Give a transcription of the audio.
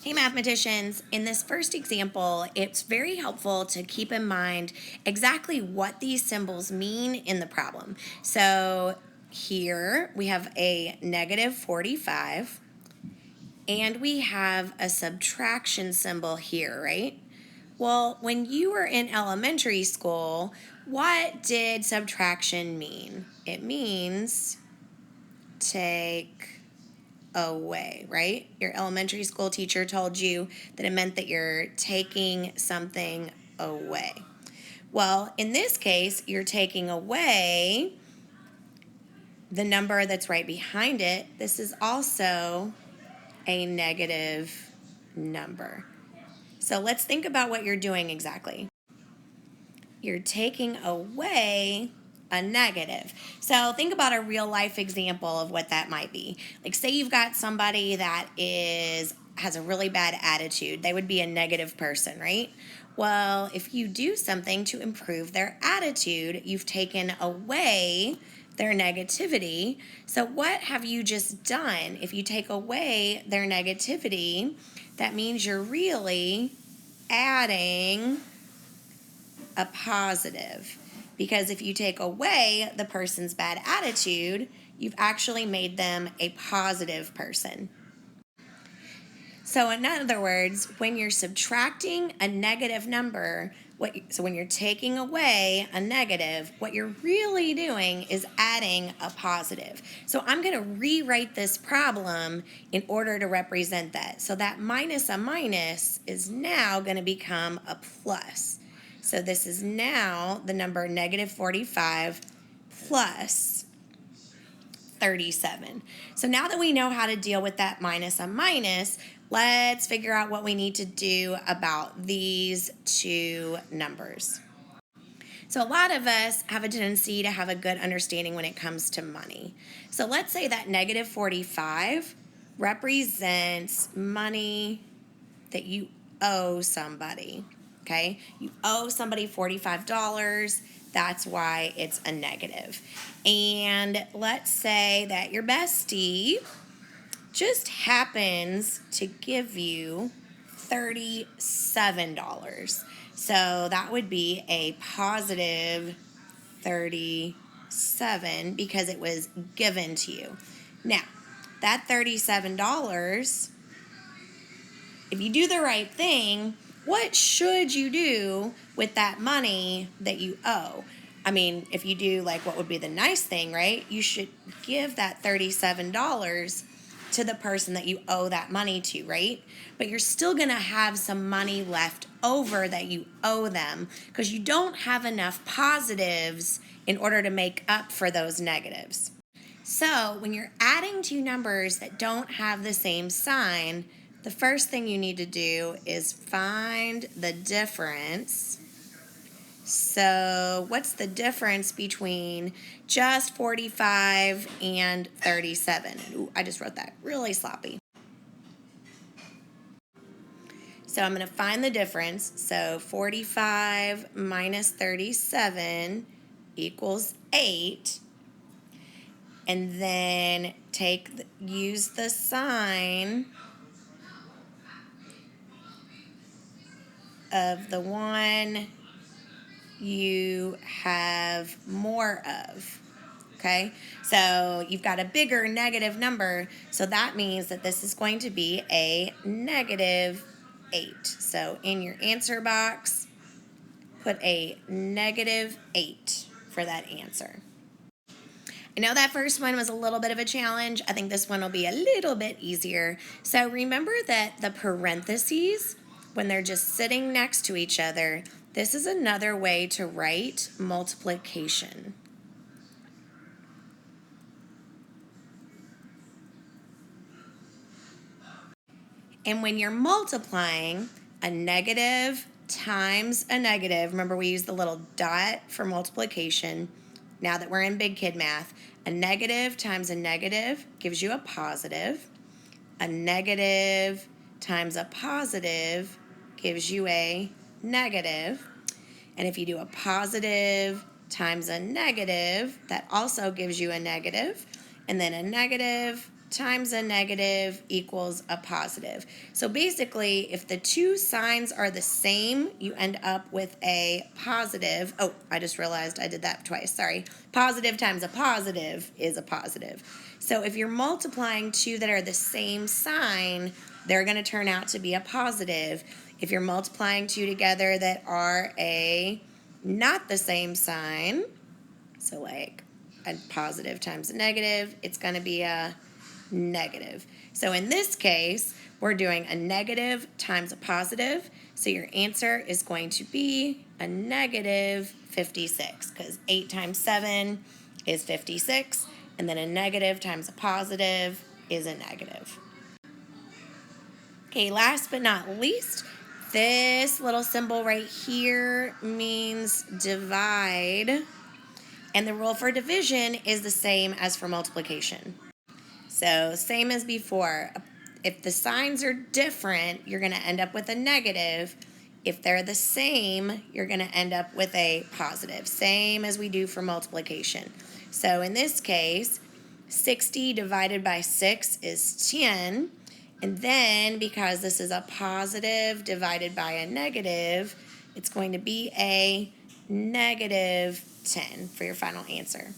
Hey mathematicians, in this first example, it's very helpful to keep in mind exactly what these symbols mean in the problem. So here we have a negative 45 and we have a subtraction symbol here, right? Well, when you were in elementary school, what did subtraction mean? It means take away, right? Your elementary school teacher told you that it meant that you're taking something away. Well, in this case, you're taking away the number that's right behind it. This is also a negative number. So let's think about what you're doing exactly. You're taking away a negative. So think about a real life example of what that might be. Like say you've got somebody that has a really bad attitude. They would be a negative person, right? Well, if you do something to improve their attitude, you've taken away their negativity. So what have you just done? If you take away their negativity, that means you're really adding a positive, because if you take away the person's bad attitude, you've actually made them a positive person. So in other words, when you're subtracting a negative number, when you're taking away a negative, what you're really doing is adding a positive. So I'm going to rewrite this problem in order to represent that. So that minus a minus is now going to become a plus. So this is now the number negative 45 plus 37. So now that we know how to deal with that minus a minus, let's figure out what we need to do about these two numbers. So a lot of us have a tendency to have a good understanding when it comes to money. So let's say that negative 45 represents money that you owe somebody. Okay, you owe somebody $45. That's why it's a negative. And let's say that your bestie just happens to give you $37. So that would be a positive 37 because it was given to you. Now, that $37, if you do the right thing, what should you do with that money that you owe? I mean, if you do like what would be the nice thing, right? You should give that $37 to the person that you owe that money to, right? But you're still going to have some money left over that you owe them because you don't have enough positives in order to make up for those negatives. So when you're adding two numbers that don't have the same sign, the first thing you need to do is find the difference. So what's the difference between just 45 and 37? Ooh, I just wrote that really sloppy. So I'm going to find the difference. So 45 minus 37 equals 8. And then use the sign of the one you have more of. Okay, so you've got a bigger negative number, so that means that this is going to be a negative 8. So in your answer box, put a negative 8 for that answer. I know that first one was a little bit of a challenge. I think this one will be a little bit easier. So remember that the parentheses, when they're just sitting next to each other, this is another way to write multiplication. And when you're multiplying a negative times a negative, remember we use the little dot for multiplication. Now that we're in big kid math, a negative times a negative gives you a positive. A negative times a positive gives you a negative. And if you do a positive times a negative, that also gives you a negative. And then a negative times a negative equals a positive. So basically, if the two signs are the same, you end up with a positive. Oh, I just realized I did that twice. Sorry. Positive times a positive is a positive. So if you're multiplying two that are the same sign, they're going to turn out to be a positive. If you're multiplying two together that are not the same sign, so like a positive times a negative, it's going to be a negative. So in this case, we're doing a negative times a positive. So your answer is going to be a negative 56 because 8 times 7 is 56. And then a negative times a positive is a negative. Okay, last but not least, this little symbol right here means divide. And the rule for division is the same as for multiplication. So same as before. If the signs are different, you're going to end up with a negative. If they're the same, you're going to end up with a positive. Same as we do for multiplication. So in this case, 60 divided by 6 is 10. And then because this is a positive divided by a negative, it's going to be a negative 10 for your final answer.